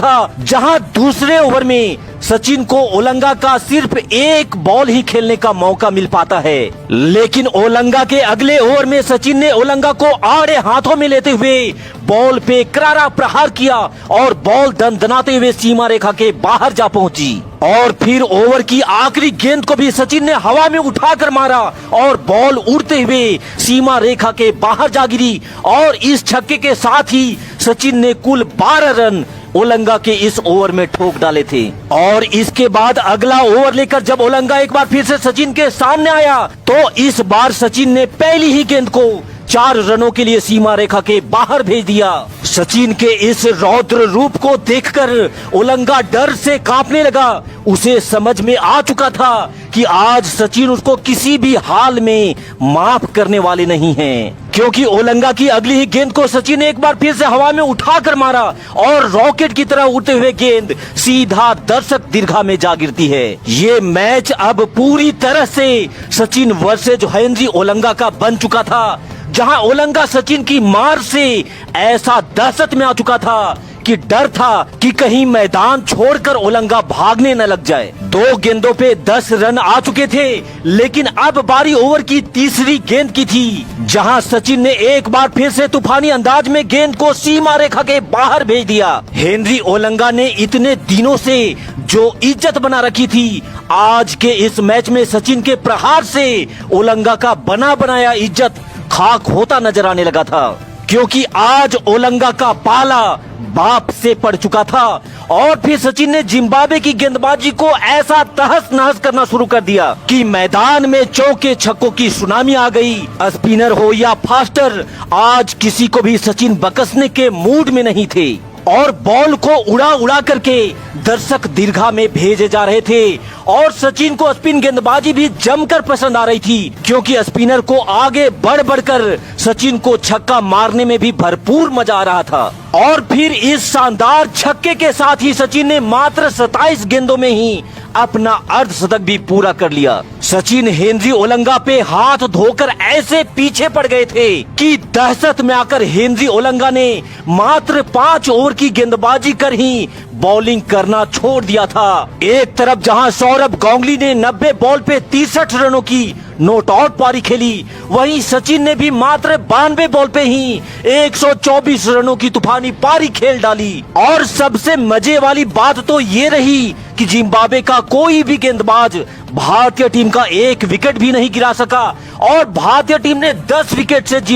था, जहां दूसरे ओवर में सचिन को ओलंगा का सिर्फ एक बॉल ही खेलने का मौका मिल पाता है। लेकिन ओलंगा के अगले ओवर में सचिन ने ओलंगा को आड़े हाथों में लेते हुए बॉल पे करारा प्रहार किया और बॉल दंदनाते हुए सीमा रेखा के बाहर जा पहुंची। और फिर ओवर की आखिरी गेंद को भी सचिन ने हवा में उठाकर मारा और बॉल उड़ते हुए सीमा रेखा के बाहर जा गिरी। और इस छक्के के साथ ही सचिन ने कुल 12 रन ओलंगा के इस ओवर में ठोक डाले थे। और इसके बाद अगला ओवर लेकर जब ओलंगा एक बार फिर से सचिन के सामने आया, तो इस बार सचिन ने पहली ही गेंद को 4 रनों के लिए सीमा रेखा के बाहर भेज दिया। सचिन के इस रौद्र रूप को देखकर ओलंगा डर से कांपने लगा। उसे समझ में आ चुका था कि आज सचिन उसको किसी भी हाल में माफ करने वाले नहीं हैं, क्योंकि ओलंगा की अगली ही गेंद को सचिन ने एक बार फिर से हवा में उठाकर मारा और रॉकेट की तरह उड़ते हुए गेंद सीधा दर्शक दीर्घा में जा गिरती है। ये मैच अब पूरी तरह से सचिन वर्सेज हेनरी ओलंगा का बन चुका था, जहां ओलंगा सचिन की मार से ऐसा दहशत में आ चुका था कि डर था कि कहीं मैदान छोड़कर ओलंगा भागने न लग जाए। 2 गेंदों पे 10 रन आ चुके थे, लेकिन अब बारी ओवर की तीसरी गेंद की थी, जहां सचिन ने एक बार फिर से तूफानी अंदाज में गेंद को सीमा रेखा के बाहर भेज दिया। हेनरी ओलंगा ने इतने दिनों से जो इज्जत बना रखी थी, आज के इस मैच में सचिन के प्रहार से ओलंगा का बना बनाया इज्जत खाक होता नजर आने लगा था, क्योंकि आज ओलंगा का पाला बाप से पड़ चुका था। और फिर सचिन ने जिम्बाब्वे की गेंदबाजी को ऐसा तहस नहस करना शुरू कर दिया कि मैदान में चौके छक्कों की सुनामी आ गई। स्पिनर हो या फास्टर, आज किसी को भी सचिन बकसने के मूड में नहीं थे और बॉल को उड़ा उड़ा करके दर्शक दीर्घा में भेजे जा रहे थे। और सचिन को स्पिन गेंदबाजी भी जमकर पसंद आ रही थी, क्योंकि स्पिनर को आगे बढ़ बढ़कर सचिन को छक्का मारने में भी भरपूर मजा आ रहा था। और फिर इस शानदार छक्के के साथ ही सचिन ने मात्र 27 गेंदों में ही अपना अर्धशतक भी पूरा कर लिया। सचिन हेनरी ओलंगा पे हाथ धोकर ऐसे पीछे पड़ गए थे कि दहशत में आकर हेनरी ओलंगा ने मात्र 5 ओवर की गेंदबाजी कर ही बॉलिंग करना छोड़ दिया था। एक तरफ जहां सौरभ गांगुली ने 90 बॉल पे 63 रनों की नॉट आउट पारी खेली, वहीं सचिन ने भी मात्र 92 बॉल पे ही 124 रनों की तूफानी पारी खेल डाली। और सबसे मजे वाली बात तो ये रही कि जिम्बाब्वे का कोई भी गेंदबाज भारतीय टीम का एक विकेट भी नहीं गिरा सका और भारतीय टीम ने 10 विकेट से